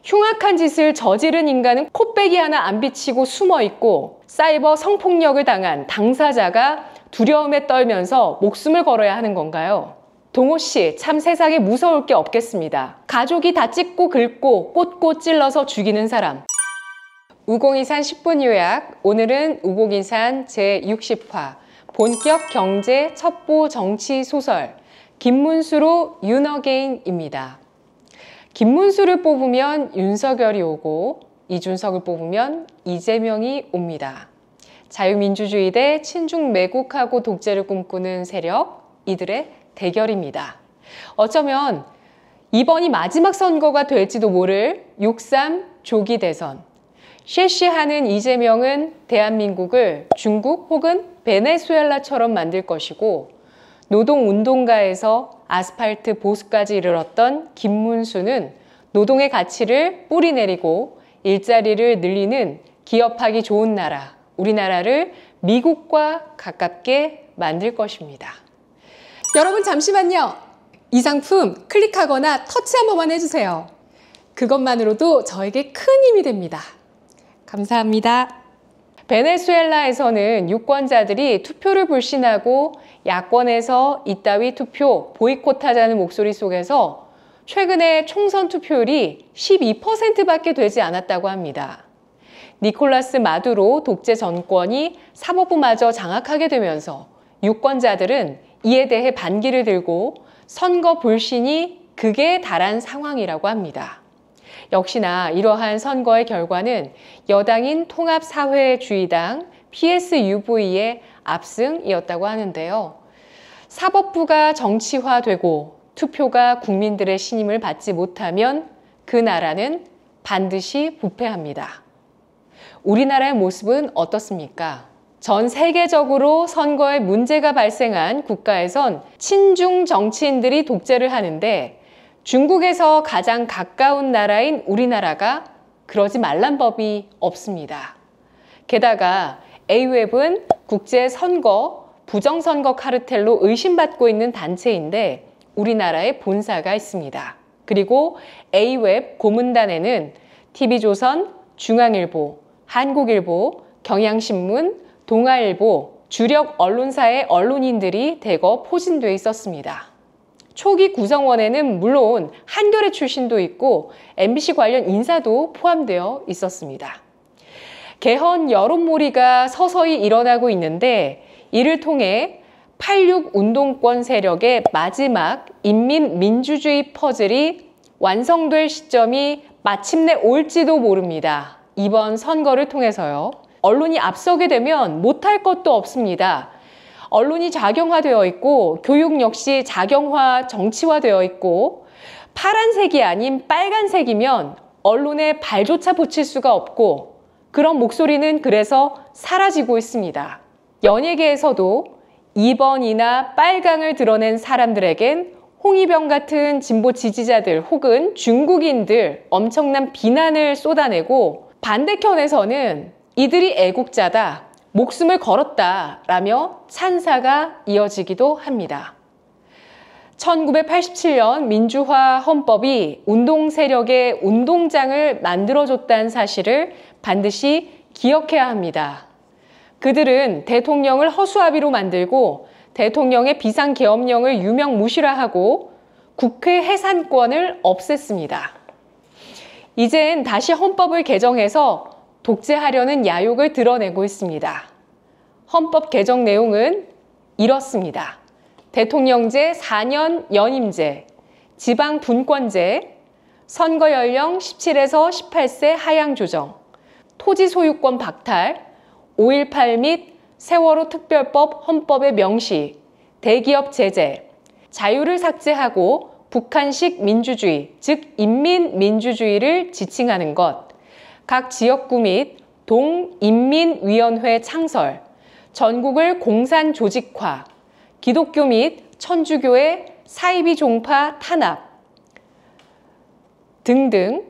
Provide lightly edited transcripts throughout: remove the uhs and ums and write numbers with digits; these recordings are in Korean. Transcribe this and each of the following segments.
흉악한 짓을 저지른 인간은 코빼기 하나 안 비치고 숨어 있고 사이버 성폭력을 당한 당사자가 두려움에 떨면서 목숨을 걸어야 하는 건가요? 동호 씨, 참 세상에 무서울 게 없겠습니다. 가족이 다 찢고 긁고 꽂고 찔러서 죽이는 사람. 우공이산 10분 요약. 오늘은 우공이산 제60화 본격 경제 첩보 정치 소설 김문수로 윤어게인입니다. 김문수를 뽑으면 윤석열이 오고 이준석을 뽑으면 이재명이 옵니다. 자유민주주의 대 친중 매국하고 독재를 꿈꾸는 세력, 이들의 대결입니다. 어쩌면 이번이 마지막 선거가 될지도 모를 6.3 조기 대선. 실시하는 이재명은 대한민국을 중국 혹은 베네수엘라처럼 만들 것이고 노동운동가에서 아스팔트 보수까지 이르렀던 김문수는 노동의 가치를 뿌리내리고 일자리를 늘리는 기업하기 좋은 나라, 우리나라를 미국과 가깝게 만들 것입니다. 여러분 잠시만요. 이 상품 클릭하거나 터치 한 번만 해주세요. 그것만으로도 저에게 큰 힘이 됩니다. 감사합니다. 베네수엘라에서는 유권자들이 투표를 불신하고 야권에서 이따위 투표 보이콧하자는 목소리 속에서 최근에 총선 투표율이 12%밖에 되지 않았다고 합니다. 니콜라스 마두로 독재 정권이 사법부마저 장악하게 되면서 유권자들은 이에 대해 반기를 들고 선거 불신이 극에 달한 상황이라고 합니다. 역시나 이러한 선거의 결과는 여당인 통합사회주의당 PSUV의 압승이었다고 하는데요. 사법부가 정치화되고 투표가 국민들의 신임을 받지 못하면 그 나라는 반드시 부패합니다. 우리나라의 모습은 어떻습니까? 전 세계적으로 선거에 문제가 발생한 국가에선 친중 정치인들이 독재를 하는데 중국에서 가장 가까운 나라인 우리나라가 그러지 말란 법이 없습니다. 게다가 A웹은 국제선거, 부정선거 카르텔로 의심받고 있는 단체인데 우리나라에 본사가 있습니다. 그리고 A웹 고문단에는 TV조선, 중앙일보, 한국일보, 경향신문, 동아일보, 주력 언론사의 언론인들이 대거 포진돼 있었습니다. 초기 구성원에는 물론 한겨레 출신도 있고 MBC 관련 인사도 포함되어 있었습니다. 개헌 여론몰이가 서서히 일어나고 있는데 이를 통해 8.6 운동권 세력의 마지막 인민민주주의 퍼즐이 완성될 시점이 마침내 올지도 모릅니다. 이번 선거를 통해서요. 언론이 앞서게 되면 못할 것도 없습니다. 언론이 작용화되어 있고 교육 역시 작용화, 정치화되어 있고 파란색이 아닌 빨간색이면 언론에 발조차 붙일 수가 없고 그런 목소리는 그래서 사라지고 있습니다. 연예계에서도 2번이나 빨강을 드러낸 사람들에겐 홍위병 같은 진보 지지자들 혹은 중국인들 엄청난 비난을 쏟아내고 반대편에서는 이들이 애국자다, 목숨을 걸었다라며 찬사가 이어지기도 합니다. 1987년 민주화 헌법이 운동 세력의 운동장을 만들어줬다는 사실을 반드시 기억해야 합니다. 그들은 대통령을 허수아비로 만들고 대통령의 비상계엄령을 유명무실화하고 국회 해산권을 없앴습니다. 이젠 다시 헌법을 개정해서 독재하려는 야욕을 드러내고 있습니다. 헌법 개정 내용은 이렇습니다. 대통령제 4년 연임제, 지방분권제, 선거연령 17에서 18세 하향 조정, 토지 소유권 박탈, 5.18 및 세월호 특별법 헌법의 명시, 대기업 제재, 자유를 삭제하고 북한식 민주주의, 즉 인민민주주의를 지칭하는 것, 각 지역구 및 동인민위원회 창설, 전국을 공산조직화, 기독교 및 천주교의 사이비 종파 탄압 등등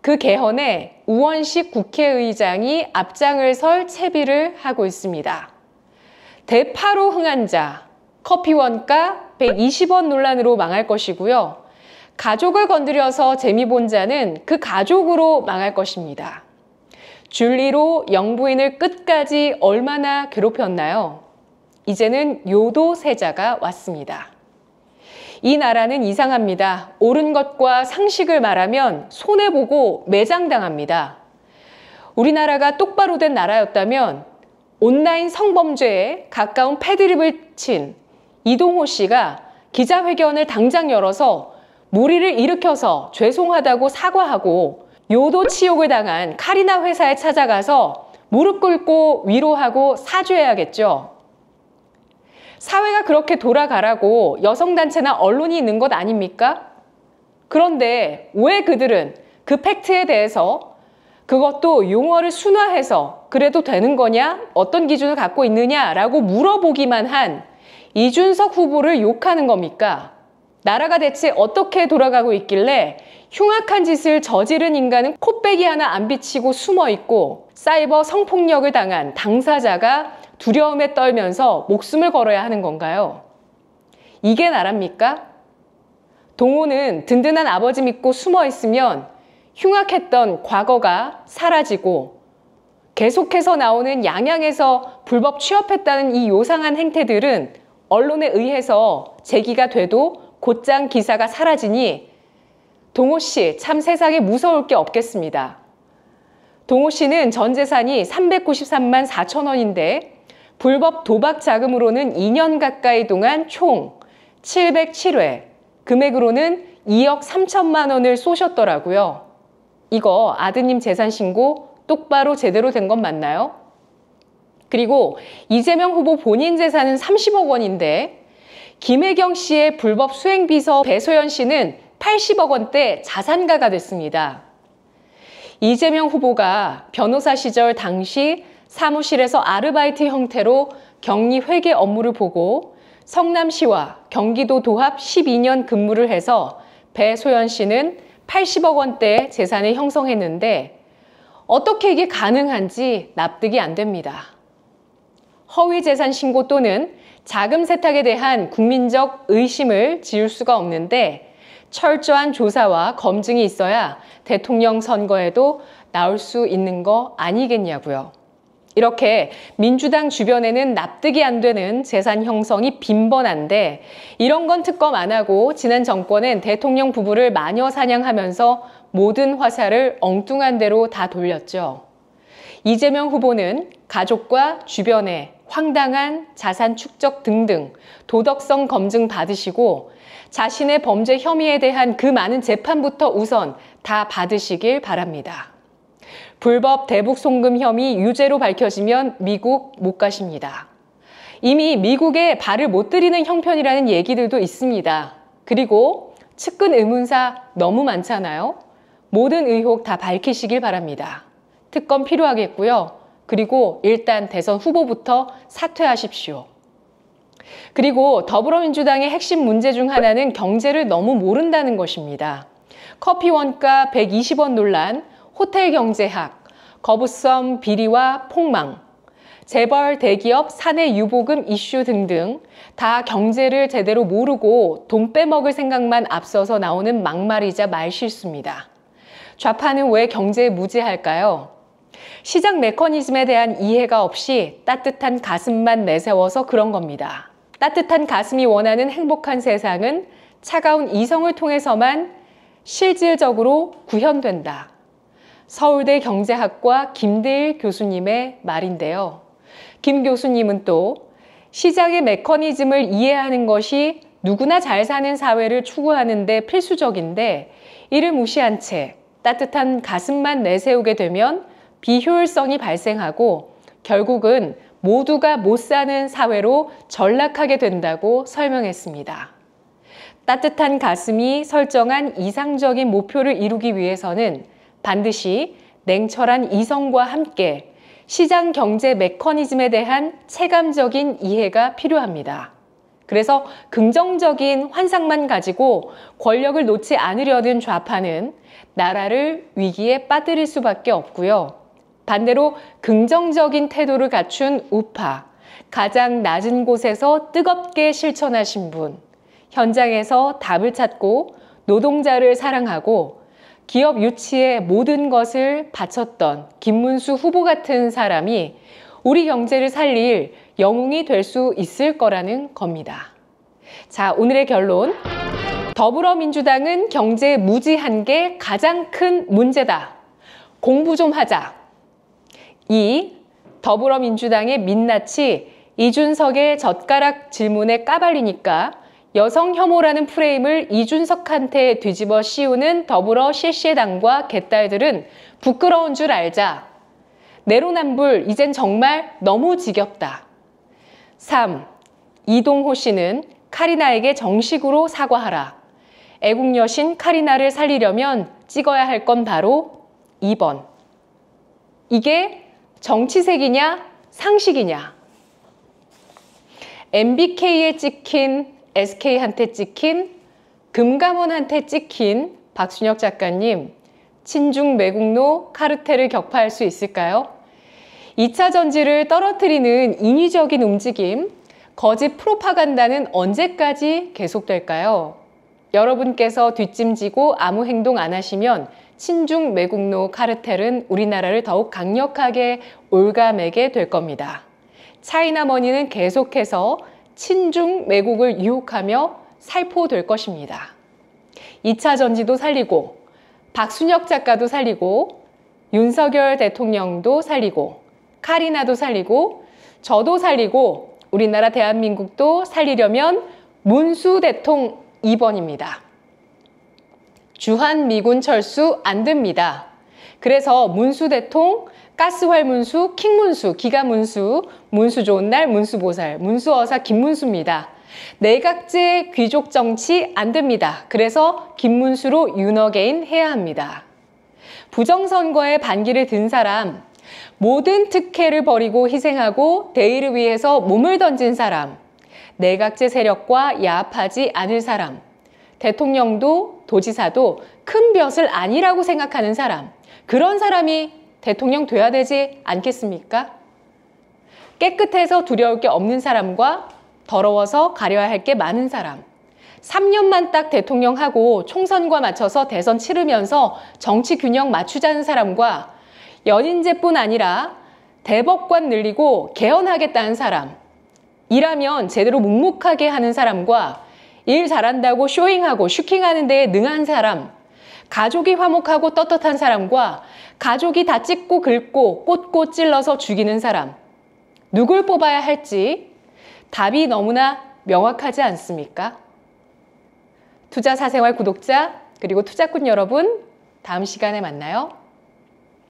그 개헌에 우원식 국회의장이 앞장을 설 채비를 하고 있습니다. 대파로 흥한 자, 커피 원가 120원 논란으로 망할 것이고요. 가족을 건드려서 재미 본 자는 그 가족으로 망할 것입니다. 줄리로 영부인을 끝까지 얼마나 괴롭혔나요? 이제는 요도 세자가 왔습니다. 이 나라는 이상합니다. 옳은 것과 상식을 말하면 손해보고 매장당합니다. 우리나라가 똑바로 된 나라였다면 온라인 성범죄에 가까운 패드립을 친 이동호 씨가 기자회견을 당장 열어서 무리를 일으켜서 죄송하다고 사과하고 요도 치욕을 당한 카리나 회사에 찾아가서 무릎 꿇고 위로하고 사죄해야겠죠. 사회가 그렇게 돌아가라고 여성단체나 언론이 있는 것 아닙니까? 그런데 왜 그들은 그 팩트에 대해서 그것도 용어를 순화해서 그래도 되는 거냐? 어떤 기준을 갖고 있느냐라고 물어보기만 한 이준석 후보를 욕하는 겁니까? 나라가 대체 어떻게 돌아가고 있길래 흉악한 짓을 저지른 인간은 코빼기 하나 안 비치고 숨어있고 사이버 성폭력을 당한 당사자가 두려움에 떨면서 목숨을 걸어야 하는 건가요? 이게 나랍니까? 동호는 든든한 아버지 믿고 숨어있으면 흉악했던 과거가 사라지고 계속해서 나오는 양양에서 불법 취업했다는 이 요상한 행태들은 언론에 의해서 제기가 돼도 곧장 기사가 사라지니 동호 씨 참 세상에 무서울 게 없겠습니다. 동호 씨는 전 재산이 393만 4천 원인데 불법 도박 자금으로는 2년 가까이 동안 총 707회, 금액으로는 2억 3천만 원을 쏘셨더라고요. 이거 아드님 재산 신고 똑바로 제대로 된 건 맞나요? 그리고 이재명 후보 본인 재산은 30억 원인데 김혜경 씨의 불법 수행비서 배소연 씨는 80억 원대 자산가가 됐습니다. 이재명 후보가 변호사 시절 당시 사무실에서 아르바이트 형태로 격리 회계 업무를 보고 성남시와 경기도 도합 12년 근무를 해서 배소연 씨는 80억 원대 재산을 형성했는데 어떻게 이게 가능한지 납득이 안 됩니다. 허위 재산 신고 또는 자금 세탁에 대한 국민적 의심을 지울 수가 없는데 철저한 조사와 검증이 있어야 대통령 선거에도 나올 수 있는 거 아니겠냐고요. 이렇게 민주당 주변에는 납득이 안 되는 재산 형성이 빈번한데 이런 건 특검 안 하고 지난 정권은 대통령 부부를 마녀 사냥하면서 모든 화살을 엉뚱한 대로 다 돌렸죠. 이재명 후보는 가족과 주변에 황당한 자산 축적 등등 도덕성 검증 받으시고 자신의 범죄 혐의에 대한 그 많은 재판부터 우선 다 받으시길 바랍니다. 불법 대북 송금 혐의 유죄로 밝혀지면 미국 못 가십니다. 이미 미국에 발을 못 들이는 형편이라는 얘기들도 있습니다. 그리고 측근 의문사 너무 많잖아요. 모든 의혹 다 밝히시길 바랍니다. 특검 필요하겠고요. 그리고 일단 대선 후보부터 사퇴하십시오. 그리고 더불어민주당의 핵심 문제 중 하나는 경제를 너무 모른다는 것입니다. 커피 원가 120원 논란, 호텔 경제학, 거부성 비리와 폭망, 재벌 대기업 사내 유보금 이슈 등등 다 경제를 제대로 모르고 돈 빼먹을 생각만 앞서서 나오는 막말이자 말실수입니다. 좌파는 왜 경제에 무지할까요? 시장 메커니즘에 대한 이해가 없이 따뜻한 가슴만 내세워서 그런 겁니다. 따뜻한 가슴이 원하는 행복한 세상은 차가운 이성을 통해서만 실질적으로 구현된다. 서울대 경제학과 김대일 교수님의 말인데요. 김 교수님은 또 시장의 메커니즘을 이해하는 것이 누구나 잘 사는 사회를 추구하는 데 필수적인데 이를 무시한 채 따뜻한 가슴만 내세우게 되면 비효율성이 발생하고 결국은 모두가 못 사는 사회로 전락하게 된다고 설명했습니다. 따뜻한 가슴이 설정한 이상적인 목표를 이루기 위해서는 반드시 냉철한 이성과 함께 시장 경제 메커니즘에 대한 체감적인 이해가 필요합니다. 그래서 긍정적인 환상만 가지고 권력을 놓지 않으려는 좌파는 나라를 위기에 빠뜨릴 수밖에 없고요. 반대로 긍정적인 태도를 갖춘 우파, 가장 낮은 곳에서 뜨겁게 실천하신 분, 현장에서 답을 찾고 노동자를 사랑하고 기업 유치에 모든 것을 바쳤던 김문수 후보 같은 사람이 우리 경제를 살릴 영웅이 될 수 있을 거라는 겁니다. 자, 오늘의 결론. 더불어민주당은 경제 무지한 게 가장 큰 문제다. 공부 좀 하자. 2. 더불어민주당의 민낯이 이준석의 젓가락 질문에 까발리니까 여성 혐오라는 프레임을 이준석한테 뒤집어 씌우는 더불어 실시당과 개딸들은 부끄러운 줄 알자. 내로남불 이젠 정말 너무 지겹다. 3. 이동호 씨는 카리나에게 정식으로 사과하라. 애국여신 카리나를 살리려면 찍어야 할 건 바로 2번. 이게 정치색이냐 상식이냐. MBK에 찍힌 SK한테 찍힌 금감원한테 찍힌 박순혁 작가님, 친중 매국노 카르텔을 격파할 수 있을까요? 2차 전지를 떨어뜨리는 인위적인 움직임, 거짓 프로파간다는 언제까지 계속될까요? 여러분께서 뒷짐지고 아무 행동 안 하시면 친중 매국노 카르텔은 우리나라를 더욱 강력하게 올가매게 될 겁니다. 차이나머니는 계속해서 친중 매국을 유혹하며 살포될 것입니다. 2차 전지도 살리고 박순혁 작가도 살리고 윤석열 대통령도 살리고 카리나도 살리고 저도 살리고 우리나라 대한민국도 살리려면 문수 대통 2번입니다. 주한미군 철수 안 됩니다. 그래서 문수 대통, 가스활 문수, 킹문수, 기가문수, 문수 좋은 날 문수보살, 문수어사 김문수입니다. 내각제 귀족 정치 안 됩니다. 그래서 김문수로 윤어게인 해야 합니다. 부정선거에 반기를 든 사람, 모든 특혜를 버리고 희생하고 대의를 위해서 몸을 던진 사람, 내각제 세력과 야합하지 않을 사람, 대통령도 도지사도 큰 벼슬 아니라고 생각하는 사람, 그런 사람이 대통령 돼야 되지 않겠습니까? 깨끗해서 두려울 게 없는 사람과 더러워서 가려야 할 게 많은 사람, 3년만 딱 대통령하고 총선과 맞춰서 대선 치르면서 정치 균형 맞추자는 사람과 연인제뿐 아니라 대법관 늘리고 개헌하겠다는 사람, 일하면 제대로 묵묵하게 하는 사람과 일 잘한다고 쇼잉하고 슈킹하는 데에 능한 사람, 가족이 화목하고 떳떳한 사람과 가족이 다 찢고 긁고 꽂고 찔러서 죽이는 사람, 누굴 뽑아야 할지 답이 너무나 명확하지 않습니까? 투자사생활 구독자 그리고 투자꾼 여러분, 다음 시간에 만나요.